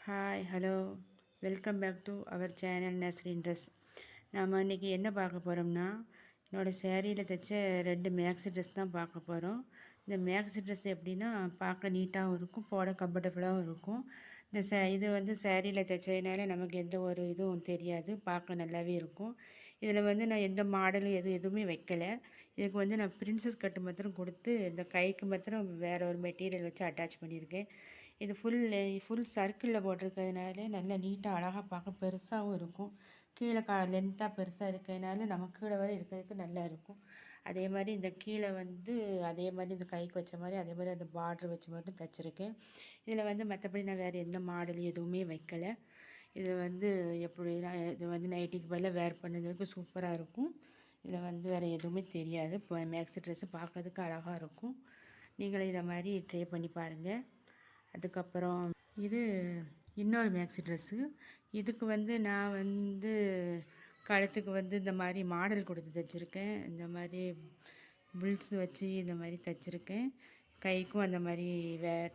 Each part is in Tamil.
Hi hello welcome back to our channel Nasrin dress. நாம் இன்றைக்கி என்ன பார்க்க போகிறோம்னா, என்னோடய சேரீயில் தைச்ச 2 மேக்ஸி ட்ரெஸ் தான் பார்க்க போகிறோம். இந்த மேக்ஸி ட்ரெஸ் எப்படின்னா பார்க்க நீட்டாகவும் இருக்கும், போட கம்ஃபர்டபுளாகவும் இருக்கும். இது வந்து சேரீயில் தைச்சதுனால நமக்கு எந்த ஒரு இதுவும் தெரியாது, பார்க்க நல்லாவே இருக்கும். இதில் வந்து நான் எந்த மாடலும் எதுவுமே வைக்கலை. இதுக்கு வந்து நான் பிரின்சஸ் கட்டு மாத்திரம் கொடுத்து இந்த கைக்கு மாத்திரம் வேறு ஒரு மெட்டீரியல் வச்சு அட்டாச் பண்ணியிருக்கேன். இது ஃபுல் சர்க்கிளில் போட்டிருக்கிறதுனால நல்லா நீட்டாக அழகாக பார்க்க பெருசாகவும் இருக்கும். கீழே லென்த்தாக பெருசாக இருக்கிறதுனால நமக்கு கீழே வரை இருக்கிறதுக்கு நல்லா இருக்கும். அதே மாதிரி இந்த கீழே வந்து அதே மாதிரி இந்த கைக்கு வச்ச மாதிரி அதே மாதிரி அந்த பார்ட்ரு வச்சு மட்டும் தைச்சிருக்கேன். இதில் வந்து மற்றபடி நான் வேறு எந்த மாடல் எதுவுமே வைக்கலை. இது வந்து எப்படின்னா இது வந்து நைட்டிக்கு பதிலாக வேர் பண்ணதுக்கு சூப்பராக இருக்கும். இதில் வந்து வேறு எதுவுமே தெரியாது. இப்போ மேக்ஸி ட்ரெஸ்ஸு பார்க்கறதுக்கு அழகாக இருக்கும். நீங்களும் இதை மாதிரி ட்ரை பண்ணி பாருங்கள். அதுக்கப்புறம் இது இன்னொரு மேக்ஸி ட்ரெஸ்ஸு. இதுக்கு வந்து நான் வந்து கழுத்துக்கு வந்து இந்த மாதிரி மாடல் கொடுத்து தைச்சிருக்கேன். இந்த மாதிரி புல்ஸ் வச்சு இந்த மாதிரி தைச்சிருக்கேன். கைக்கும் அந்த மாதிரி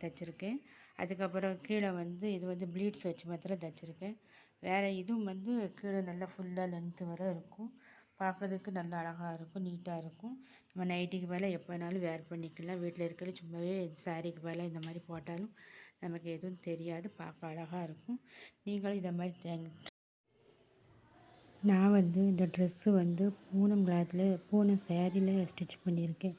தைச்சிருக்கேன். அதுக்கப்புறம் கீழே வந்து இது வந்து ப்ளீட்ஸ் வச்சு மாத்திரம் தைச்சிருக்கேன். வேறு இதுவும் வந்து கீழே நல்லா ஃபுல்லாக லென்த்து வர இருக்கும். பார்க்கறதுக்கு நல்லா அழகாக இருக்கும், நீட்டாக இருக்கும். நம்ம நைட்டிக்கு பதிலாக எப்போ வேணாலும் வேர் பண்ணிக்கலாம். வீட்டில் இருக்கிறது சும்மாவே சாரீக்கு பதிலாக இந்த மாதிரி போட்டாலும் நமக்கு எதுவும் தெரியாது, பார்க்க அழகாக இருக்கும். நீங்களும் இதை மாதிரி நான் வந்து இந்த ட்ரெஸ்ஸு வந்து பூனம் கிளாத்தில் பூனம் சேரீயில் ஸ்டிச் பண்ணியிருக்கேன்.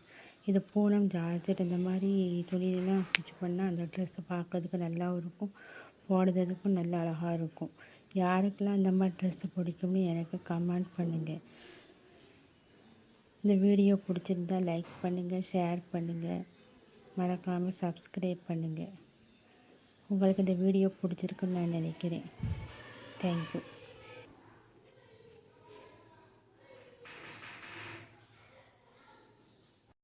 இது பூனம் ஜார்ஜெட் இந்த மாதிரி துணியெல்லாம் ஸ்டிச் பண்ணால் அந்த ட்ரெஸ்ஸை பார்க்கறதுக்கு நல்லாவும் இருக்கும், போடுறதுக்கும் நல்லா அழகாக இருக்கும். யாருக்கெல்லாம் இந்த மாதிரி ட்ரெஸ்ஸு பிடிக்கும்னு எனக்கு கமெண்ட் பண்ணுங்கள். இந்த வீடியோ பிடிச்சிருந்தா லைக் பண்ணுங்கள், ஷேர் பண்ணுங்கள், மறக்காமல் சப்ஸ்கிரைப் பண்ணுங்கள். உங்களுக்கு இந்த வீடியோ பிடிச்சிருக்குன்னு நான் நினைக்கிறேன். தேங்க்யூ.